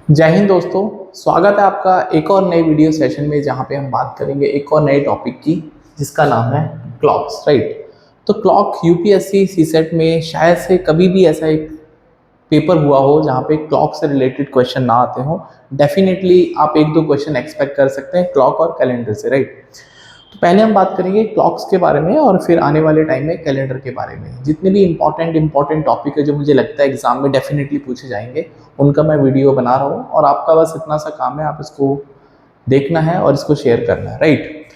जय हिंद दोस्तों। स्वागत है आपका एक और नए वीडियो सेशन में, जहां पे हम बात करेंगे एक और नए टॉपिक की, जिसका नाम है क्लॉक्स, राइट। तो क्लॉक यूपीएससी सीसेट में शायद से कभी भी ऐसा एक पेपर हुआ हो जहां पे क्लॉक से रिलेटेड क्वेश्चन ना आते हो। डेफिनेटली आप एक दो क्वेश्चन एक्सपेक्ट कर सकते हैं क्लॉक और कैलेंडर से, राइट। तो पहले हम बात करेंगे क्लॉक्स के बारे में और फिर आने वाले टाइम में कैलेंडर के बारे में। जितने भी इंपॉर्टेंट टॉपिक है जो मुझे लगता है एग्जाम में डेफिनेटली पूछे जाएंगे, उनका मैं वीडियो बना रहा हूँ और आपका बस इतना सा काम है, आप इसको देखना है और इसको शेयर करना है, राइट।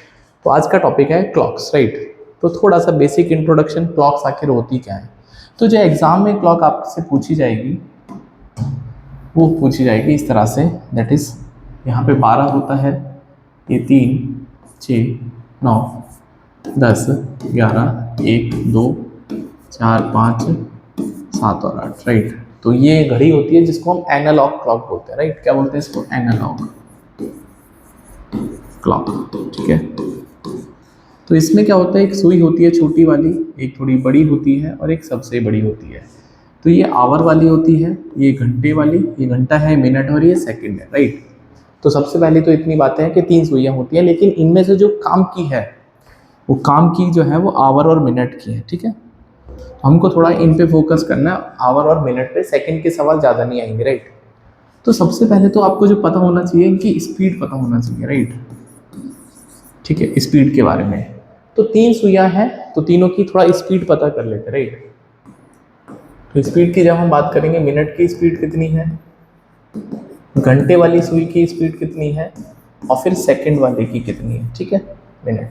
तो आज का टॉपिक है क्लॉक्स, राइट। तो थोड़ा सा बेसिक इंट्रोडक्शन, क्लॉक्स आखिर होती क्या है। तो जो एग्जाम में क्लॉक आपसे पूछी जाएगी वो पूछी जाएगी इस तरह से, दैट इज यहाँ पे 12 होता है, ये 3 6 9 10 11 1 2 4 5 7 और 8, राइट। तो ये घड़ी होती है जिसको हम एनालॉग क्लॉक बोलते हैं, राइट। क्या बोलते हैं इसको? एनालॉग क्लॉक, ठीक है। तो इसमें क्या होता है, एक सुई होती है छोटी वाली, एक थोड़ी बड़ी होती है और एक सबसे बड़ी होती है। तो ये आवर वाली होती है, ये घंटे वाली, ये घंटा है, मिनट और ये सेकंड है, राइट। तो सबसे पहले तो इतनी बातें हैं कि 3 सुइयां होती हैं, लेकिन इनमें से जो काम की है वो काम की जो है वो आवर और मिनट की है, ठीक है। तो हमको थोड़ा इन पे फोकस करना है, आवर और मिनट पे। सेकंड के सवाल ज़्यादा नहीं आएंगे, राइट। तो सबसे पहले तो आपको जो पता होना चाहिए, इनकी स्पीड पता होना चाहिए, राइट। ठीक है, स्पीड के बारे में। तो 3 सुइयां हैं, तो तीनों की थोड़ा स्पीड पता कर लेते, राइट। तो स्पीड की जब हम बात करेंगे, मिनट की स्पीड कितनी है, घंटे वाली सुई की स्पीड कितनी है, और फिर सेकंड वाले की कितनी है, ठीक है, मिनट।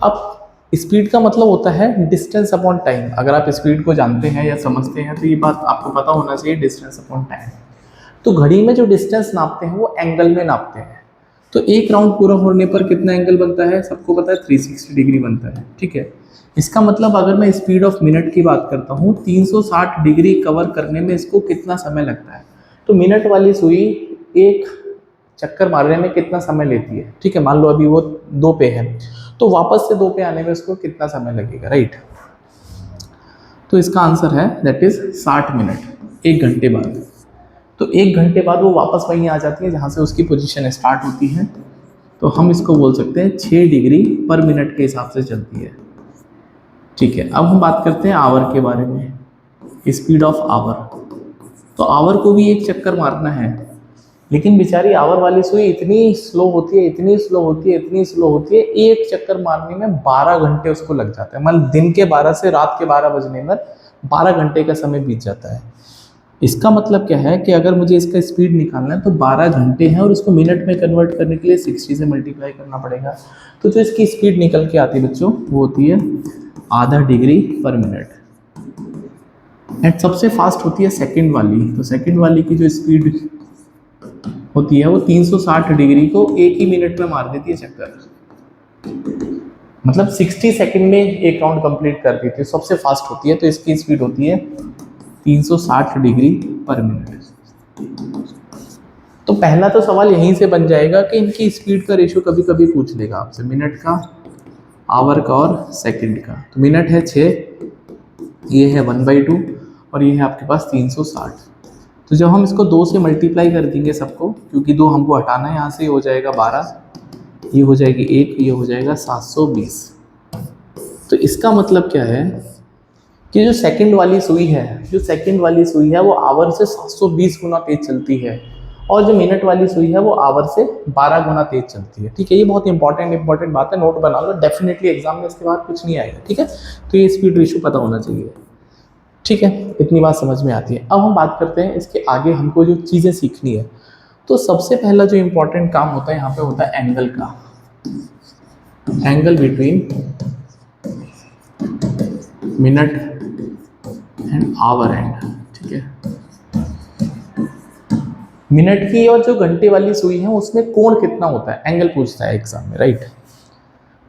अब स्पीड का मतलब होता है डिस्टेंस अपॉन टाइम। अगर आप स्पीड को जानते हैं या समझते हैं तो ये बात आपको पता होना चाहिए, डिस्टेंस अपॉन टाइम। तो घड़ी में जो डिस्टेंस नापते हैं वो एंगल में नापते हैं। तो एक राउंड पूरा होने पर कितना एंगल बनता है, सबको पता है 360 डिग्री बनता है, ठीक है। इसका मतलब अगर मैं स्पीड ऑफ मिनट की बात करता हूँ, 360 डिग्री कवर करने में इसको कितना समय लगता है। तो मिनट वाली सुई एक चक्कर मारने में कितना समय लेती है, ठीक है। मान लो अभी वो 2 पे है, तो वापस से 2 पे आने में उसको कितना समय लगेगा, राइट। तो इसका आंसर है दैट इज 60 मिनट, 1 घंटे बाद। तो 1 घंटे बाद वो वापस वहीं आ जाती है जहाँ से उसकी पोजीशन स्टार्ट होती है। तो हम इसको बोल सकते हैं 6 डिग्री पर मिनट के हिसाब से चलती है, ठीक है। अब हम बात करते हैं आवर के बारे में, स्पीड ऑफ आवर। तो आवर को भी एक चक्कर मारना है, लेकिन बेचारी आवर वाली सुई इतनी स्लो होती है, इतनी स्लो होती है, इतनी स्लो होती है, एक चक्कर मारने में 12 घंटे उसको लग जाता है। मतलब दिन के 12 से रात के 12 बजने में 12 घंटे का समय बीत जाता है। इसका मतलब क्या है कि अगर मुझे इसका स्पीड निकालना है तो 12 घंटे हैं, और इसको मिनट में कन्वर्ट करने के लिए 60 से मल्टीप्लाई करना पड़ेगा। तो जो इसकी स्पीड निकल के आती है बच्चों, वो होती है आधा डिग्री पर मिनट। एंड सबसे फास्ट होती है सेकंड वाली। तो सेकंड वाली की जो स्पीड होती है वो 360 डिग्री को एक ही मिनट में मार देती है चक्कर। मतलब 60 सेकंड में एक राउंड कंप्लीट कर देती है, सबसे फास्ट होती है। तो इसकी स्पीड होती है 360 डिग्री पर मिनट। तो पहला तो सवाल यहीं से बन जाएगा कि इनकी स्पीड का रेशियो कभी कभी पूछ लेगा आपसे, मिनट का, आवर का और सेकंड का। तो मिनट है 6, ये है 1/2 और ये है आपके पास 360। तो जब हम इसको 2 से मल्टीप्लाई कर देंगे सबको, क्योंकि 2 हमको हटाना है यहाँ से, हो जाएगा 12, ये हो जाएगी 1, ये हो जाएगा 720। तो इसका मतलब क्या है कि जो सेकंड वाली सुई है वो आवर से 720 गुना तेज चलती है, और जो मिनट वाली सुई है वो आवर से 12 गुना तेज चलती है, ठीक है। ये बहुत इंपॉर्टेंट बात है, नोट बना लो, डेफिनेटली एग्जाम में इसके बाद कुछ नहीं आएगा, ठीक है। तो ये स्पीड रेशियो पता होना चाहिए, ठीक है। इतनी बात समझ में आती है। अब हम बात करते हैं इसके आगे हमको जो चीज़ें सीखनी है। तो सबसे पहला जो इंपॉर्टेंट काम होता है यहाँ पे होता है एंगल का, angle between minute and hour and, ठीक है। मिनट की और जो घंटे वाली सुई है उसमें कोण कितना होता है, एंगल पूछता है एग्जाम में, राइट।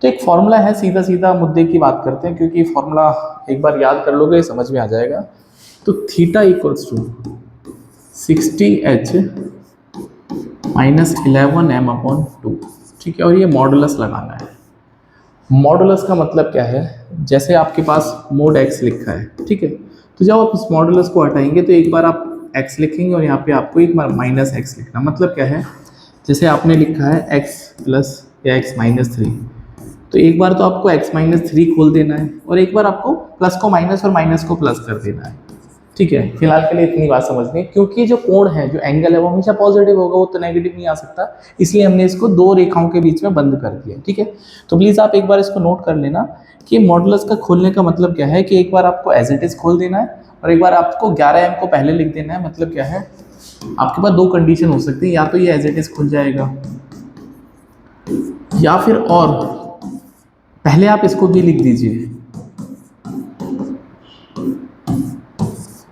तो एक फॉर्मूला है, सीधा सीधा मुद्दे की बात करते हैं, क्योंकि फॉर्मूला एक बार याद कर लोगे समझ में आ जाएगा। तो theta equals to 60h minus 11m/2, ठीक है। और ये मॉडुलस लगाना है। मॉडुलस का मतलब क्या है, जैसे आपके पास मोड x लिखा है, ठीक है। तो जब आप इस मॉडुलस को हटाएंगे तो एक बार आप x लिखेंगे और यहाँ पे आपको एक माइनस x लिखना। मतलब क्या है, जैसे आपने लिखा है x प्लस या x माइनस 3, तो एक बार तो आपको x माइनस 3 खोल देना है और एक बार आपको प्लस को माइनस और माइनस को प्लस कर देना है। ठीक है, फिलहाल के लिए इतनी बात समझनी है, क्योंकि जो कोण है, जो एंगल है, वो हमेशा पॉजिटिव होगा, वो तो नेगेटिव नहीं आ सकता, इसलिए हमने इसको दो रेखाओं के बीच में बंद कर दिया। ठीक है, तो प्लीज़ आप एक बार इसको नोट कर लेना कि मॉडुलस का खोलने का मतलब क्या है, कि एक बार आपको एज इट इज खोल देना है और एक बार आपको 11m को पहले लिख देना है। मतलब क्या है, आपके पास दो कंडीशन हो सकती है, या तो ये एज इट इज खुल जाएगा या फिर और पहले आप इसको भी लिख दीजिए।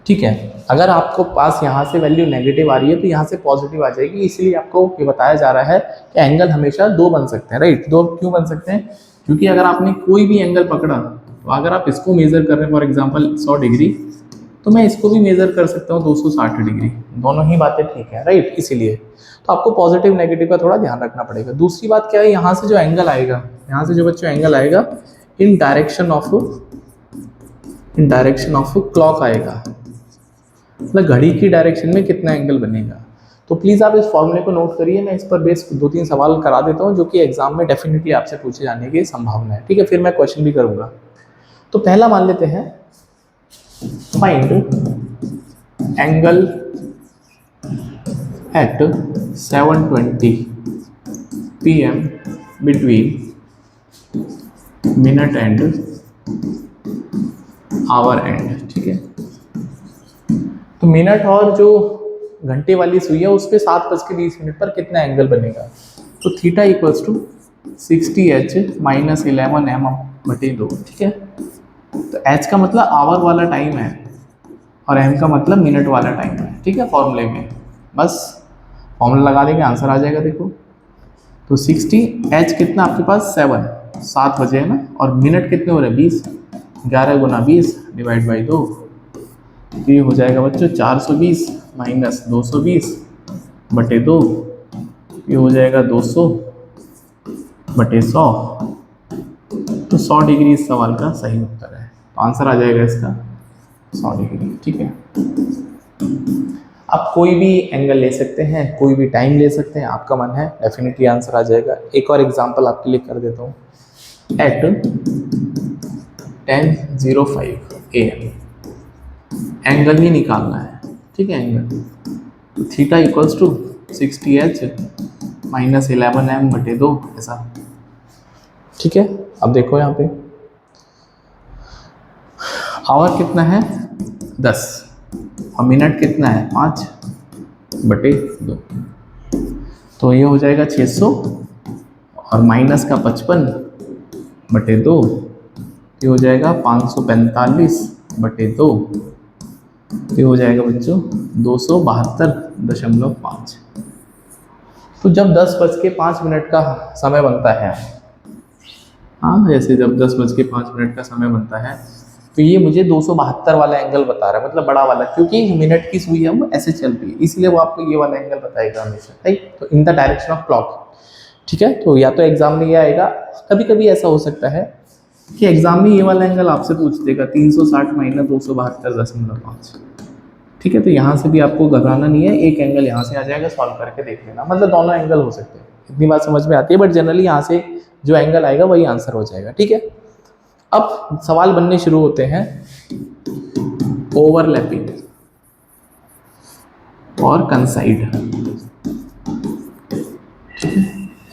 ठीक है, अगर आपको पास यहाँ से वैल्यू नेगेटिव आ रही है तो यहाँ से पॉजिटिव आ जाएगी, इसलिए आपको ये बताया जा रहा है कि एंगल हमेशा दो बन सकते हैं। राइट, दो क्यों बन सकते हैं, क्योंकि अगर आपने कोई भी एंगल पकड़ा, तो अगर आप इसको मेजर कर रहे हैं फॉर एग्जांपल 100 डिग्री, तो मैं इसको भी मेजर कर सकता हूँ 260 डिग्री, दोनों ही बातें ठीक है। राइट, इसीलिए तो आपको पॉजिटिव नेगेटिव का थोड़ा ध्यान रखना पड़ेगा। दूसरी बात क्या है, यहाँ से जो एंगल आएगा, यहाँ से जो बच्चों एंगल आएगा इन डायरेक्शन ऑफ क्लॉक आएगा, मतलब घड़ी की डायरेक्शन में कितना एंगल बनेगा। तो प्लीज़ आप इस फॉर्मूले को नोट करिए, मैं इस पर बेस 2-3 सवाल करा देता हूँ जो कि एग्जाम में डेफिनेटली आपसे पूछे जाने की संभावना है। ठीक है, फिर मैं क्वेश्चन भी करूँगा। तो पहला मान लेते हैं, find angle at 7:20 PM between minute and hour and. ठीक है, तो मिनट और जो घंटे वाली सुई है उस पर 7:20 पर कितना एंगल बनेगा। तो theta equals to 60h minus 11m/2। ठीक है, तो h का मतलब आवर वाला टाइम है और m का मतलब मिनट वाला टाइम है। ठीक है, फॉर्मूले में बस फॉर्मूला लगा देंगे, आंसर आ जाएगा। देखो तो 60h कितना आपके पास 7 बजे है ना, और मिनट कितने हो रहे हैं 20, 11 गुना 20 डिवाइड बाई 2, ये हो जाएगा बच्चों 420 माइनस 220/2, ये हो जाएगा 200/100। तो 100 डिग्री इस सवाल का सही उत्तर है, तो आंसर आ जाएगा इसका 100 डिग्री। ठीक है, आप कोई भी एंगल ले सकते हैं, कोई भी टाइम ले सकते हैं, आपका मन है, डेफिनेटली आंसर आ जाएगा। एक और एग्जांपल आपके लिए कर देता हूँ। एट 10:05 AM एंगल ही निकालना है। ठीक है, एंगल तो theta equals to 60h minus 11m/2 ऐसा। ठीक है, अब देखो यहाँ पे आवर कितना है 10 और मिनट कितना है 5/2, तो ये हो जाएगा 600 और माइनस का 55/2, ये हो जाएगा 545/2, ये हो जाएगा बच्चों 272.5। तो जब 10:05 का समय बनता है, हाँ जैसे जब 10:05 का समय बनता है, तो ये मुझे 272 वाला एंगल बता रहा है, मतलब बड़ा वाला, क्योंकि मिनट की सुई है वो ऐसे चल रही है, इसलिए वो आपको ये वाला एंगल बताएगा हमेशा। राइट, तो in the direction of clock. ठीक है, तो या तो एग्जाम में ये आएगा, कभी कभी ऐसा हो सकता है कि एग्जाम में ये वाला एंगल आपसे पूछ देगा 360 माइनस 272.5। ठीक है, तो यहाँ से भी आपको घबराना नहीं है, एक एंगल यहाँ से आ जाएगा, सॉल्व करके देख लेना, मतलब दोनों एंगल हो सकते हैं। इतनी बात समझ में आती है, बट जनरली यहाँ से जो एंगल आएगा वही आंसर हो जाएगा। ठीक है, अब सवाल बनने शुरू होते हैं ओवरलैपिंग और कंसाइड।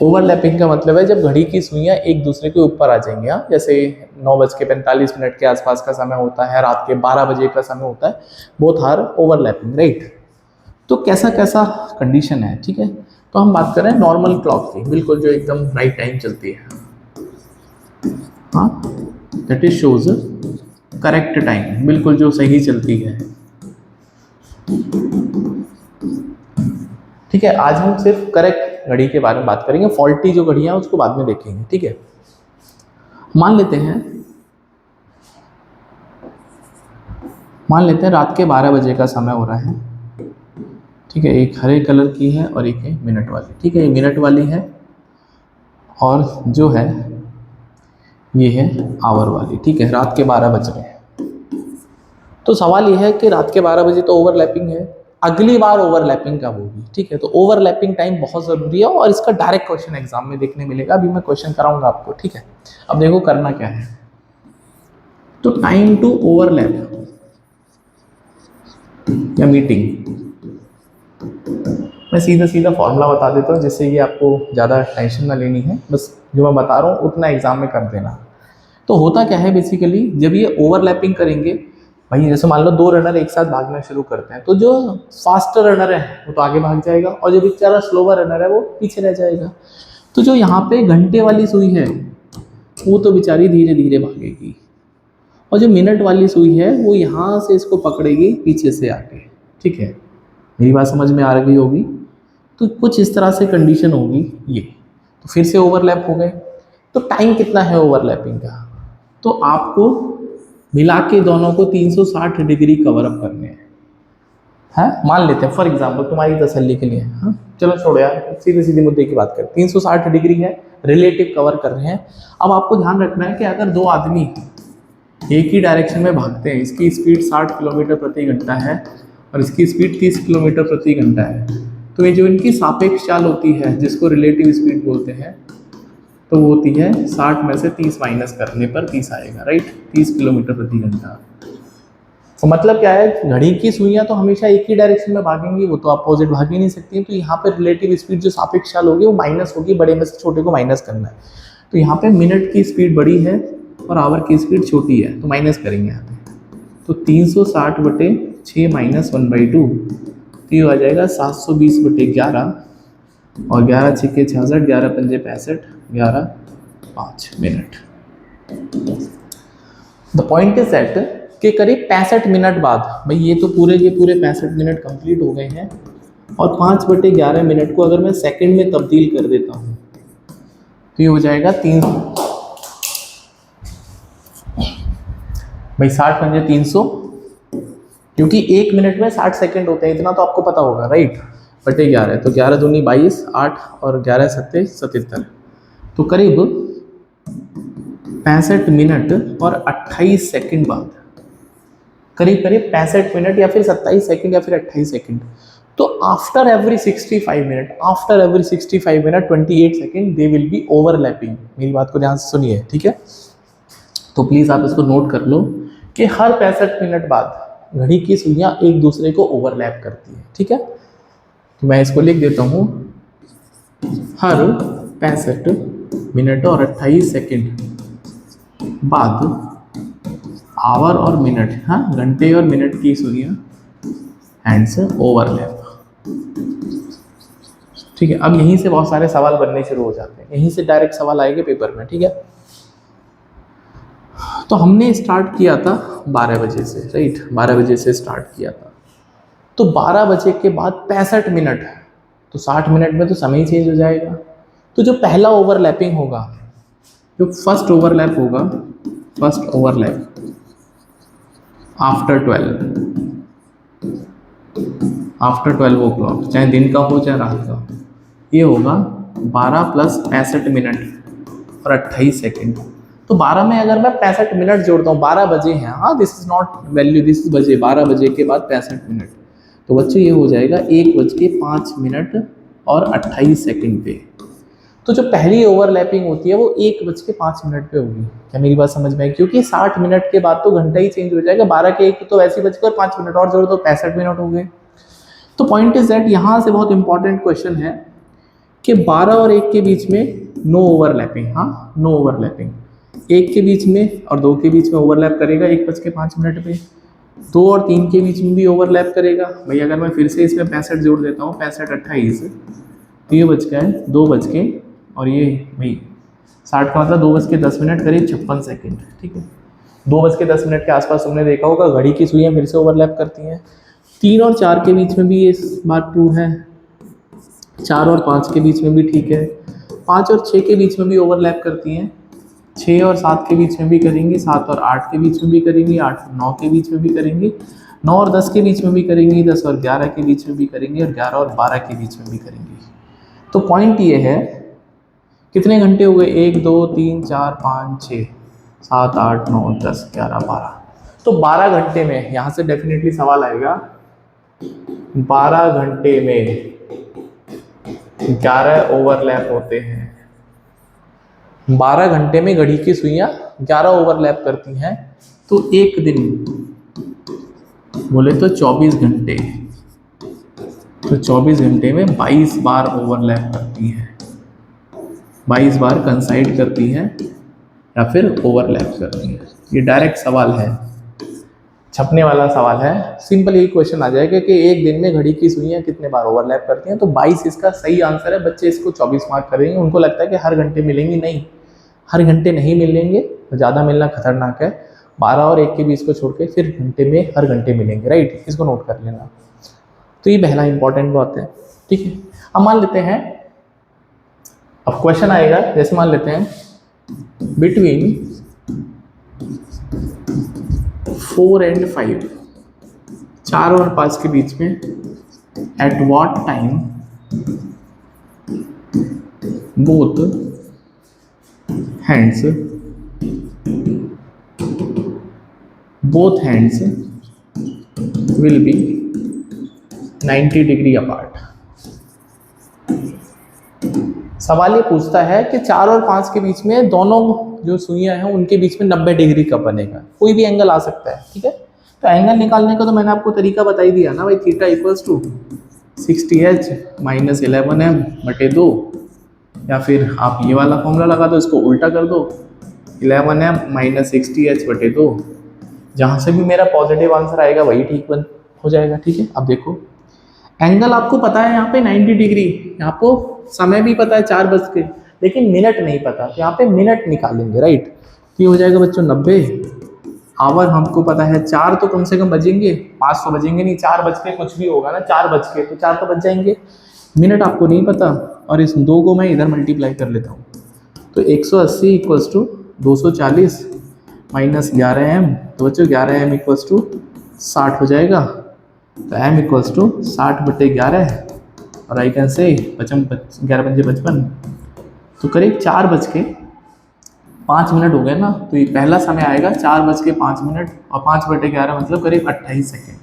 ओवरलैपिंग का मतलब है जब घड़ी की सुइयां एक दूसरे के ऊपर आ जाएंगी। हाँ, जैसे 9:45 के आसपास का समय होता है, रात के 12 बजे का समय होता है, बोथ आर ओवरलैपिंग। राइट, तो कैसा कैसा कंडीशन है। ठीक है, तो हम बात कर रहे हैं नॉर्मल क्लॉक की, बिल्कुल जो एकदम राइट टाइम चलती है। हाँ, that is shows correct time, बिल्कुल जो सही चलती है। ठीक है, आज हम सिर्फ करेक्ट घड़ी के बारे में बात करेंगे, फॉल्टी जो घड़ियां उसको बाद में देखेंगे। ठीक है, मान लेते हैं रात के 12 बजे का समय हो रहा है। ठीक है, एक हरे कलर की है और एक है मिनट वाली। ठीक है, ये मिनट वाली है और जो है ये है आवर वाली। ठीक है, रात के 12 बज रहे हैं। तो सवाल ये है कि रात के 12 बजे तो ओवरलैपिंग है, अगली बार ओवरलैपिंग कब होगी, ठीक है। तो ओवरलैपिंग टाइम बहुत ज़रूरी है और इसका डायरेक्ट क्वेश्चन एग्जाम में देखने मिलेगा। अभी मैं क्वेश्चन कराऊंगा आपको, ठीक है। अब देखो करना क्या है। तो टाइम टू ओवरलैप या मीटिंग, मैं सीधा सीधा फॉर्मूला बता देता हूँ जिससे ये आपको ज़्यादा टेंशन ना लेनी है, बस जो मैं बता रहा हूँ उतना एग्जाम में कर देना। तो होता क्या है बेसिकली, जब ये ओवरलैपिंग करेंगे भाई, जैसे मान लो 2 रनर एक साथ भागना शुरू करते हैं, तो जो फास्टर रनर है वो तो आगे भाग जाएगा और जो बेचारा स्लोवर रनर है वो पीछे रह जाएगा। तो जो यहाँ पे घंटे वाली सुई है वो तो बेचारी धीरे धीरे भागेगी, और जो मिनट वाली सुई है वो यहाँ से इसको पकड़ेगी पीछे से आके, ठीक है। मेरी बात समझ में आ रही होगी। तो कुछ इस तरह से कंडीशन होगी ये, तो फिर से ओवरलैप हो गए। तो टाइम कितना है ओवरलैपिंग का, तो आपको मिला के दोनों को 360 डिग्री कवर अप करने हैं, मान लेते हैं फॉर एग्जांपल तुम्हारी तसल्ली के लिए, हाँ चलो छोड़ो यार, सीधे सीधे मुद्दे की बात करें। 360 डिग्री है, रिलेटिव कवर कर रहे हैं। अब आपको ध्यान रखना है कि अगर 2 आदमी एक ही डायरेक्शन में भागते हैं, इसकी स्पीड 60 किलोमीटर प्रति घंटा है और इसकी स्पीड 30 किलोमीटर प्रति घंटा है, तो ये जो इनकी सापेक्ष चाल होती है जिसको रिलेटिव स्पीड बोलते हैं, तो वो होती है 60 में से 30 माइनस करने पर 30 आएगा, राइट, 30 किलोमीटर प्रति घंटा। तो मतलब क्या है, घड़ी की सुइयां तो हमेशा एक ही डायरेक्शन में भागेंगी, वो तो अपोजिट भाग ही नहीं सकती। तो यहाँ पे रिलेटिव स्पीड जो सापेक्ष चाल होगी वो माइनस होगी, बड़े में से छोटे को माइनस करना है। तो यहाँ पे मिनट की स्पीड बड़ी है और आवर की स्पीड छोटी है, तो माइनस करेंगे यहाँ पे। तो 360/6 माइनस 1/2, तो ये आ जाएगा 720/11 और 11 छक्के 66, 11 पंजे 65, 11 5 minute. The point is that कि करीब 65 मिनट बाद, भाई ये तो पूरे 65 मिनट कंप्लीट हो गए हैं, और 5/11 मिनट को अगर मैं सेकंड में तब्दील कर देता हूँ तो ये हो जाएगा 3, भाई 60 पंजे 300, क्योंकि 1 मिनट में 60 सेकंड होते हैं, इतना तो आपको पता होगा, राइट, बटे 11, तो 11 दूनी 22, 8 और 11 सत्ते 77, तो करीब 65 मिनट और 28 सेकंड बाद, करीब 65 मिनट या फिर 27 सेकंड या फिर 28 सेकंड, तो after every 65 minute, 28 second they will be overlapping. मेरी बात को ध्यान से सुनिए, ठीक है। तो प्लीज आप इसको नोट कर लो कि हर 65 मिनट बाद घड़ी की सुइयां एक दूसरे को ओवरलैप करती है, ठीक है। तो मैं इसको लिख देता हूँ, हर 65 मिनट और 28 सेकंड बाद आवर और मिनट, घंटे और मिनट की सुइयां हैंड्स ओवरलैप, ठीक है। अब यहीं से बहुत सारे सवाल बनने शुरू हो जाते हैं, यहीं से डायरेक्ट सवाल आएंगे पेपर में, ठीक है। तो हमने स्टार्ट किया था 12 बजे से, राइट, 12 बजे से स्टार्ट किया था। तो 12 बजे के बाद 65 मिनट, तो 60 मिनट में तो समय ही चेंज हो जाएगा। तो जो पहला ओवरलैपिंग होगा, जो फर्स्ट ओवरलैप होगा, फर्स्ट ओवरलैप आफ्टर 12 o'clock, चाहे दिन का हो चाहे रात का, ये होगा 12 + 65 मिनट और 28 सेकेंड। तो 12 में अगर मैं 65 मिनट जोड़ता हूँ, 12 बजे हैं, this is not value, this is बजे, 12 बजे के बाद 65 मिनट, तो बच्चों ये हो जाएगा 1:05 मिनट और 28 सेकेंड पे। तो जो पहली ओवरलैपिंग होती है वो 1:05 मिनट पे होगी। क्या मेरी बात समझ में आई? क्योंकि 60 मिनट के बाद तो घंटा ही चेंज हो जाएगा, 12 के 1 तो वैसे बज गए, 5 मिनट और जोड़ दो, 65 मिनट हो गए। तो पॉइंट इज दैट यहाँ से बहुत इंपॉर्टेंट क्वेश्चन है कि 12 और 1 के बीच में नो ओवरलैपिंग, नो ओवरलैपिंग। 1 के बीच में और 2 के बीच में ओवरलैप करेगा 1:05 मिनट पे। 2 और 3 के बीच में भी ओवरलैप करेगा। भाई अगर मैं फिर से इसमें 65 जोड़ देता हूँ, 65 28, तो ये बच गया है 2 बज के, और ये भाई 60 का मतलब 2:10 मिनट, करीब 56 सेकेंड, ठीक है। 2:10 मिनट के आसपास तुमने देखा होगा घड़ी की सुइयां फिर से ओवरलैप करती हैं। 3 और 4 के बीच में भी ये बात ट्रू है, 4 और 5 के बीच में भी ठीक है, 5 और 6 के बीच में भी ओवरलैप करती हैं, 6 और 7 के बीच में भी करेंगी, 7 और 8 के बीच में भी करेंगी, 8 और 9 के बीच में भी करेंगी, 9 और 10 के बीच में भी करेंगी, 10 और 11 के बीच में भी करेंगी, और 11 और 12 के बीच में भी करेंगी। तो पॉइंट ये है, कितने घंटे हुए, 1 2 3 4 5 6 7 8 9 10 11 12, तो 12 घंटे में यहाँ से डेफिनेटली सवाल आएगा 12 घंटे में 11 ओवरलैप होते हैं। 12 घंटे में घड़ी की सुइयां 11 ओवरलैप करती हैं, तो एक दिन बोले तो 24 घंटे, तो 24 घंटे में 22 बार ओवरलैप करती हैं, 22 बार कंसाइड करती हैं या फिर ओवरलैप करती हैं। ये डायरेक्ट सवाल है, छपने वाला सवाल है। सिंपल यही क्वेश्चन आ जाएगा कि एक दिन में घड़ी की सुइयां कितने बार ओवरलैप करती हैं, तो 22 इसका सही आंसर है। बच्चे इसको 24 मार्क करेंगे। उनको लगता है कि हर घंटे मिलेंगे, नहीं, हर घंटे नहीं मिलेंगे, ज़्यादा मिलना खतरनाक है। 12 और 1 के बीच को छोड़ के फिर घंटे में हर घंटे मिलेंगे, राइट, इसको नोट कर लेना। तो ये पहला इंपॉर्टेंट बात है, ठीक है। अब मान लेते हैं, अब क्वेश्चन आएगा, जैसे मान लेते हैं बिटवीन 4 and 5, 4 और 5 के बीच में at what time both hands will B 90 degree apart. सवाल ये पूछता है कि 4 और 5 के बीच में दोनों जो सुइयां हैं उनके बीच में 90 डिग्री कब बनेगा। कोई भी एंगल आ सकता है, ठीक है। तो एंगल निकालने का तो मैंने आपको तरीका बता ही दिया ना भाई, theta equals to 60h minus 11m बटे 2, या फिर आप ये वाला फॉर्मूला लगा दो, इसको उल्टा कर दो, 11m माइनस 60h बटे 2। जहाँ से भी मेरा पॉजिटिव आंसर आएगा वही ठीक बन हो जाएगा, ठीक है। अब देखो एंगल आपको पता है यहाँ पे 90 डिग्री, यहाँ को समय भी पता है 4 बज के, लेकिन मिनट नहीं पता, तो यहाँ पे मिनट निकालेंगे, राइट। तो ये हो जाएगा बच्चों 90। आवर हमको पता है 4 तो कम से कम बजेंगे, 5 तो बजेंगे नहीं, 4 बज के कुछ भी होगा ना, 4 बज के तो 4 तो बज जाएंगे। मिनट आपको नहीं पता, और इस 2 को मैं इधर मल्टीप्लाई कर लेता हूँ, तो 180 इक्वल्स टू 240 माइनस 11m, तो बच्चों 11m इक्वल्स टू 60 हो जाएगा। तो m इक्वल्स टू 60 बटे 11, और आई कैन से 11 बजे 55, तो करीब 4 बज के 5 मिनट हो गए ना। तो ये पहला समय आएगा 4 बज के 5 मिनट, और 5 बटे 11 मतलब करीब 28 सेकेंड।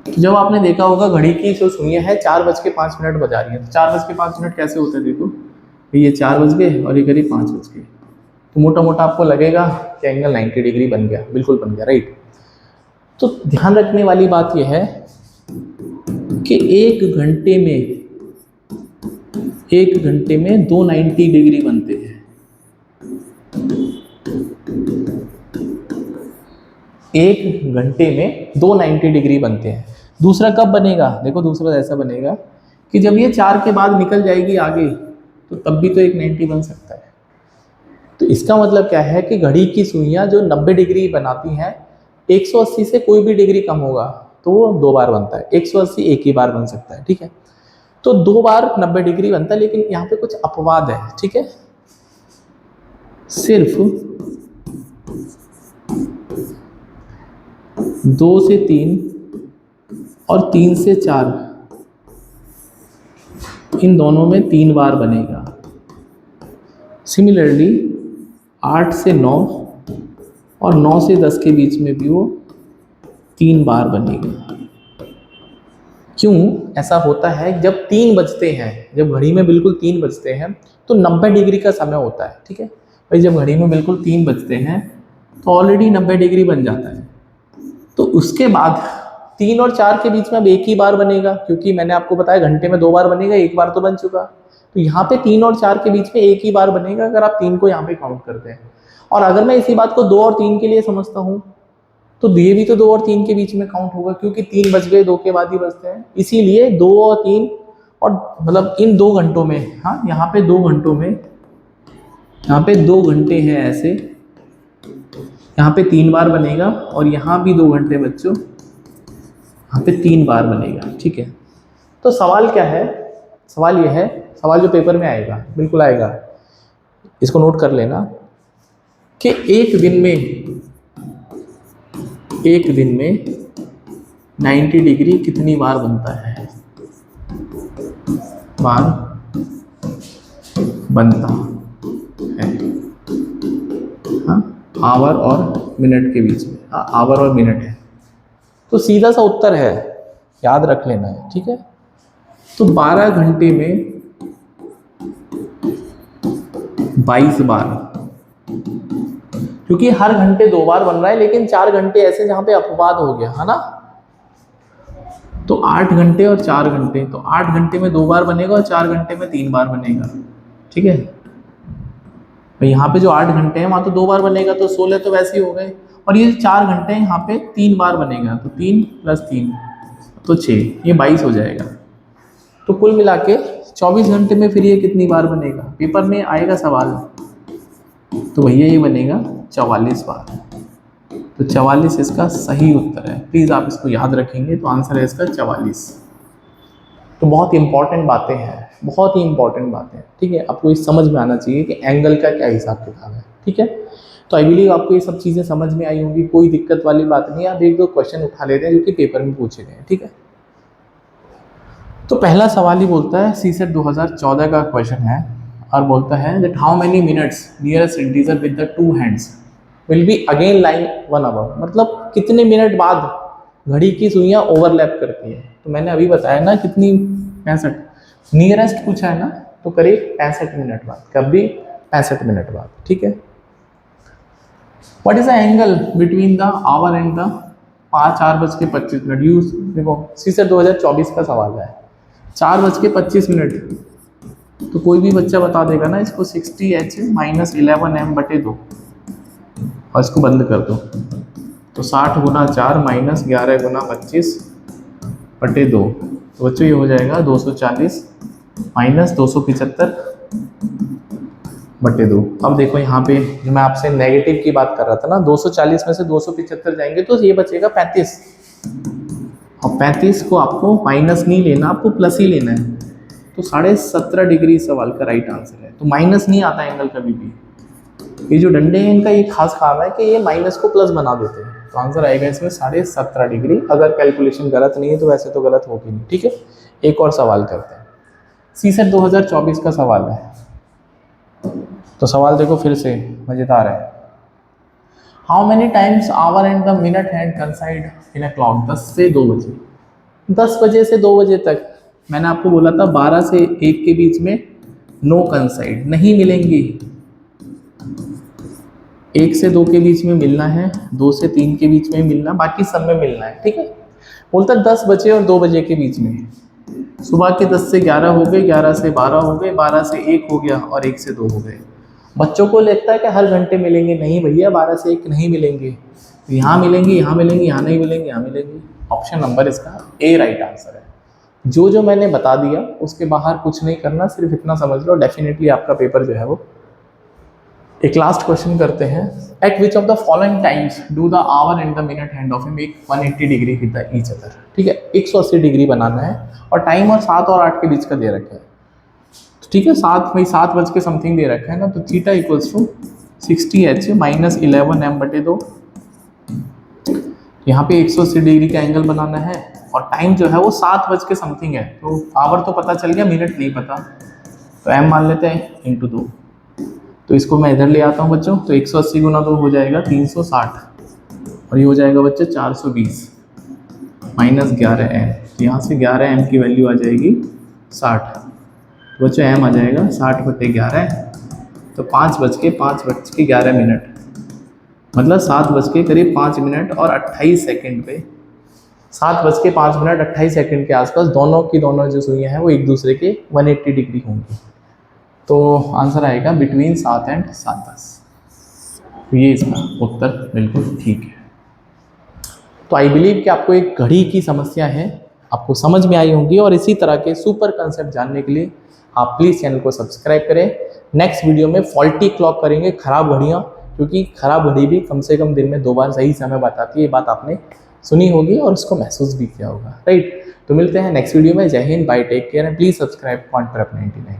तो जब आपने देखा होगा घड़ी की जो सुइयां है 4 बज के 5 मिनट बजा रही है, तो 4 बज के 5 मिनट कैसे होते हैं, देखो ये 4 बज गए और ये करीब 5 बज गए, तो मोटा मोटा आपको लगेगा कि एंगल 90 डिग्री बन गया, बिल्कुल बन गया, राइट। तो ध्यान रखने वाली बात यह है कि एक घंटे में 2 90 डिग्री बनते हैं। एक घंटे में 2 90 डिग्री बनते हैं। दूसरा कब बनेगा, देखो दूसरा ऐसा बनेगा कि जब ये 4 के बाद निकल जाएगी आगे, तो तब भी तो एक 90 बन सकता है। तो इसका मतलब क्या है कि घड़ी की सुइयां जो 90 डिग्री बनाती हैं, 180 से कोई भी डिग्री कम होगा तो वो 2 बार बनता है, 180 एक ही बार बन सकता है, ठीक है। तो 2 बार 90 डिग्री बनता है, लेकिन यहाँ पे कुछ अपवाद है, ठीक है। सिर्फ 2 से 3 और 3 से 4 इन दोनों में 3 बार बनेगा। सिमिलरली 8 से 9 और 9 से 10 के बीच में भी वो 3 बार बनेगा। क्यों ऐसा होता है, जब 3 बजते हैं, जब घड़ी में बिल्कुल 3 बजते हैं तो 90 डिग्री का समय होता है, ठीक है भाई। जब घड़ी में बिल्कुल 3 बजते हैं तो ऑलरेडी 90 डिग्री बन जाता है। तो उसके बाद 3 और 4 के बीच में अब एक ही बार बनेगा, क्योंकि मैंने आपको बताया घंटे में 2 बार बनेगा, एक बार तो बन चुका। तो यहाँ पे 3 और 4 के बीच में एक ही बार बनेगा, अगर आप 3 को यहाँ पे काउंट करते हैं। और अगर मैं इसी बात को 2 और 3 के लिए समझता हूँ, तो ये भी तो 2 और 3 के बीच में काउंट होगा, क्योंकि 3 बज गए, 2 के बाद ही बजते हैं। इसीलिए 2 और 3 और मतलब इन 2 घंटों में, हाँ यहाँ पे 2 घंटों में, यहाँ पे 2 घंटे हैं ऐसे, यहाँ पे 3 बार बनेगा, और यहाँ भी 2 घंटे बच्चों, यहाँ पे 3 बार बनेगा, ठीक है। तो सवाल क्या है, सवाल ये है, सवाल जो पेपर में आएगा, बिल्कुल आएगा, इसको नोट कर लेना कि एक दिन में 90 डिग्री कितनी बार बनता है, बार बनता है, हाँ, आवर और मिनट के बीच में, हाँ आवर और मिनट है। तो सीधा सा उत्तर है याद रख लेना है, ठीक है। तो 12 घंटे में 22 बार, क्योंकि हर घंटे 2 बार बन रहा है, लेकिन 4 घंटे ऐसे जहां पे अपवाद हो गया है ना। तो 8 घंटे और 4 घंटे, तो 8 घंटे में 2 बार बनेगा और 4 घंटे में 3 बार बनेगा, ठीक है। तो यहाँ पे जो 8 घंटे हैं वहाँ तो 2 बार बनेगा, तो 16 तो वैसे ही हो गए। और ये 4 घंटे हैं यहाँ पे 3 बार बनेगा, तो 3 + 3 तो 6, ये 22 हो जाएगा। तो कुल मिला के 24 घंटे में फिर ये कितनी बार बनेगा, पेपर में आएगा सवाल, तो भैया ये बनेगा 44 बार। तो 44 इसका सही उत्तर है। प्लीज़ आप इसको याद रखेंगे, तो आंसर है इसका 44। तो बहुत इंपॉर्टेंट बातें हैं, बहुत ही इंपॉर्टेंट बातें, ठीक है। आपको ये समझ में आना चाहिए कि एंगल का क्या हिसाब किताब है, ठीक है। तो आई बिलीव आपको ये सब चीज़ें समझ में आई होंगी, कोई दिक्कत वाली बात नहीं है। आप 1-2 क्वेश्चन उठा लेते हैं जो कि पेपर में पूछे गए हैं, ठीक है। तो पहला सवाल ही बोलता है, CSET 2014 का क्वेश्चन है, और बोलता है that how many minutes nearest integer with the 2 hands will be again line 1 hour. मतलब कितने मिनट बाद घड़ी की सुइयां ओवरलैप करती है। तो मैंने अभी बताया ना कितनी, 65, नियरेस्ट पूछा है ना, तो करीब 65 मिनट बाद, कभी 65 मिनट बाद, ठीक है। What is the angle between the our and the 4:25 use, देखो CSET 2024 का सवाल है, 4:25, तो कोई भी बच्चा बता देगा ना इसको 60H - 11m/2, और इसको बंद कर दो, तो 60 × 4 - 11 × 25/2, तो बच्चों ये हो जाएगा 240 - 275/2। अब देखो यहाँ पे जो मैं आपसे नेगेटिव की बात कर रहा था ना, 240 में से 275 जाएंगे तो ये बचेगा 35, और 35 को आपको माइनस नहीं लेना, आपको प्लस ही लेना है। तो 17.5 डिग्री सवाल का राइट आंसर है। तो माइनस नहीं आता एंगल कभी भी। ये जो डंडे हैं इनका ये खास काम है कि ये माइनस को प्लस बना देते हैं। तो आंसर आएगा इसमें 17.5 डिग्री। अगर कैलकुलेशन गलत नहीं है तो वैसे तो गलत होगी नहीं, ठीक है। एक और सवाल करते हैं, CSET 2024 का सवाल है। तो सवाल देखो फिर से मजेदार है। How many times our and the minute hand कंसाइड in a clock. 10 से 2 बजे, 10 बजे से 2 बजे तक। मैंने आपको बोला था 12 से 1 के बीच में नो कंसाइड नहीं मिलेंगी, 1 से 2 के बीच में मिलना है, 2 से 3 के बीच में मिलना, बाकी सब में मिलना है, ठीक है। बोलता 10 बजे और 2 बजे के बीच में, सुबह के 10 से 11 हो गए, 11 से 12 हो गए, 12 से 1 हो गया, और 1 से 2 हो गए। बच्चों को लगता है कि हर घंटे मिलेंगे, नहीं भैया 12 से 1 नहीं मिलेंगे, यहाँ मिलेंगे, यहाँ मिलेंगे, यहाँ नहीं मिलेंगे, यहाँ मिलेंगे। ऑप्शन नंबर इसका ए राइट आंसर है। जो मैंने बता दिया उसके बाहर कुछ नहीं करना, सिर्फ इतना समझ लो, डेफिनेटली आपका पेपर जो है वो। एक लास्ट क्वेश्चन करते हैं, eight which of the following times do the our and the minute hand of A make 180 degree with the each other. ठीक है, 180 डिग्री बनाना है, और टाइम और 7 और 8 के बीच का दे रखा है। तो ठीक है, 7 बज के समथिंग दे रखा है ना, तो theta equals to 60H - 11m/2। यहाँ पे 180 डिग्री का एंगल बनाना है, और टाइम जो है वो 7 बज के समथिंग है, तो आवर तो पता चल गया, मिनट नहीं पता, तो m मान लेते हैं इंटू 2। तो इसको मैं इधर ले आता हूँ बच्चों, तो 180 × 2 हो जाएगा 360, और ये हो जाएगा बच्चे 420 - 11m। तो यहाँ से 11m की वैल्यू आ जाएगी 60, तो बच्चों m आ जाएगा 60/11, तो 5:11, मतलब 7 बज के करीब 5 मिनट और 28 सेकेंड पे, 7 बज के 5 मिनट 28 सेकेंड के आसपास दोनों की दोनों जो सुइयाँ हैं वो एक दूसरे के 180 डिग्री होंगी। तो आंसर आएगा बिटवीन 7 एंड 7:10। तो ये इसका उत्तर बिल्कुल ठीक है। तो आई बिलीव कि आपको एक घड़ी की समस्या है आपको समझ में आई होंगी, और इसी तरह के सुपर कंसेप्ट जानने के लिए आप प्लीज़ चैनल को सब्सक्राइब करें। नेक्स्ट वीडियो में फॉल्टी क्लॉक करेंगे, खराब घड़ियाँ, क्योंकि खराब घड़ी भी कम से कम दिन में 2 बार सही समय बताती है। ये बात आपने सुनी होगी और उसको महसूस भी किया होगा, राइट। तो मिलते हैं नेक्स्ट वीडियो में। जय हिंद, bye, take care, and please subscribe point पर 99।